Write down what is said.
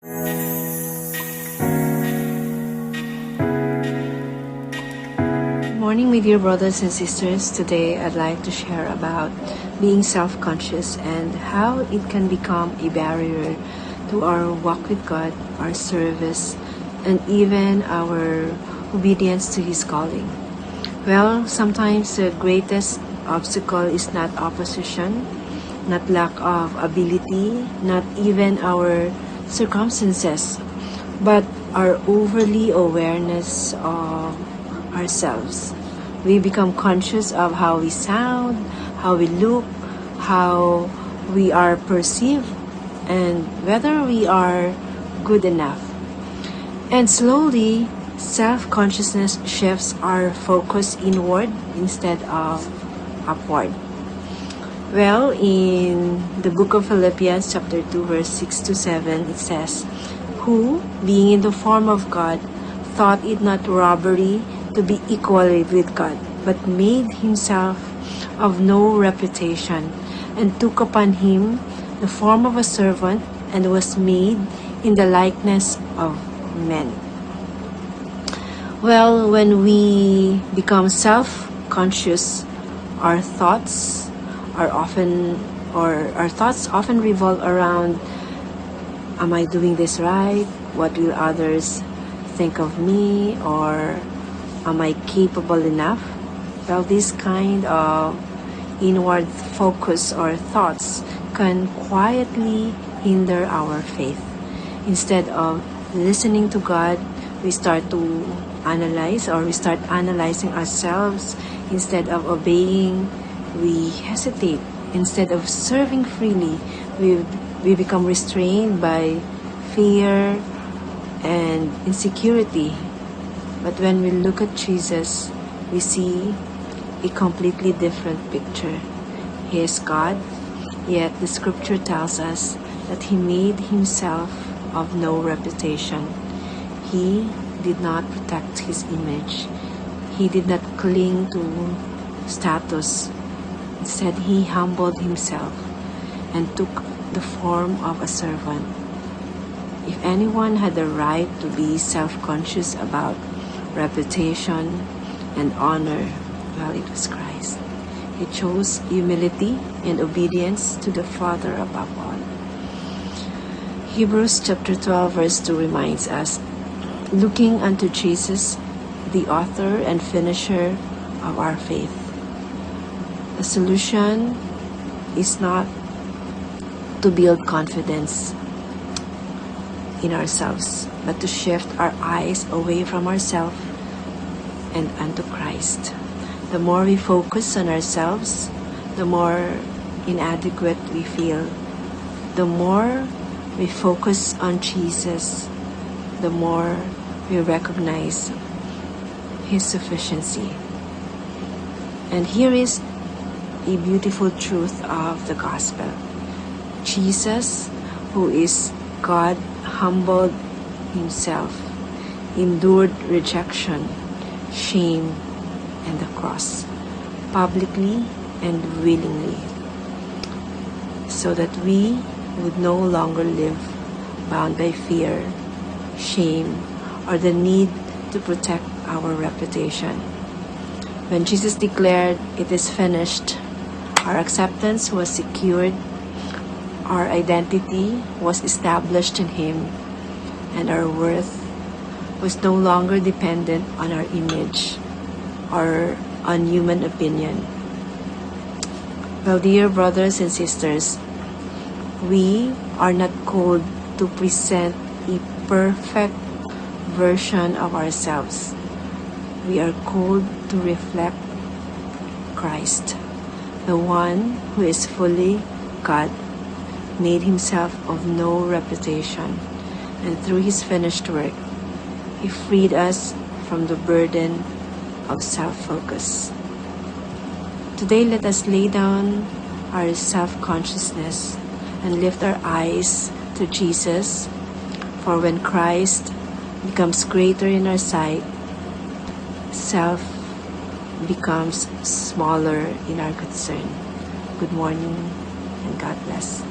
Good morning, my dear brothers and sisters. Today I'd like to share about being self-conscious and how it can become a barrier to our walk with God, our service, and even our obedience to His calling. Well, sometimes the greatest obstacle is not opposition, not lack of ability, not even our circumstances, but our overly awareness of ourselves. We become conscious of how we sound, how we look, how we are perceived, and whether we are good enough. And slowly, self-consciousness shifts our focus inward instead of upward. Well, in the book of Philippians chapter 2 verse 6 to 7, it says, "Who, being in the form of God, thought it not robbery to be equal with God, but made himself of no reputation, and took upon him the form of a servant, and was made in the likeness of men." Well, when we become self-conscious, our thoughts often revolve around, am I doing this right? What will others think of me? Or am I capable enough? Well, this kind of inward focus or thoughts can quietly hinder our faith. Instead of listening to God, we start analyzing ourselves. Instead of obeying, we hesitate. Instead of serving freely, we become restrained by fear and insecurity. But when we look at Jesus, we see a completely different picture. He is God, yet the scripture tells us that He made Himself of no reputation. He did not protect His image. He did not cling to status. Instead, He humbled Himself and took the form of a servant. If anyone had the right to be self-conscious about reputation and honor, well, it was Christ. He chose humility and obedience to the Father above all. Hebrews chapter 12 verse 2 reminds us, looking unto Jesus, the author and finisher of our faith. The solution is not to build confidence in ourselves, but to shift our eyes away from ourselves and unto Christ. The more we focus on ourselves, the more inadequate we feel. The more we focus on Jesus, the more we recognize His sufficiency. And here is a beautiful truth of the gospel. Jesus, who is God, humbled Himself, endured rejection, shame, and the cross, publicly and willingly, so that we would no longer live bound by fear, shame, or the need to protect our reputation. When Jesus declared, "It is finished," our acceptance was secured, our identity was established in Him, and our worth was no longer dependent on our image or on human opinion. Well, dear brothers and sisters, we are not called to present a perfect version of ourselves. We are called to reflect Christ, the one who is fully God, made Himself of no reputation, and through His finished work, He freed us from the burden of self-focus. Today, let us lay down our self-consciousness and lift our eyes to Jesus, for when Christ becomes greater in our sight, self becomes smaller in our concern. Good morning and God bless.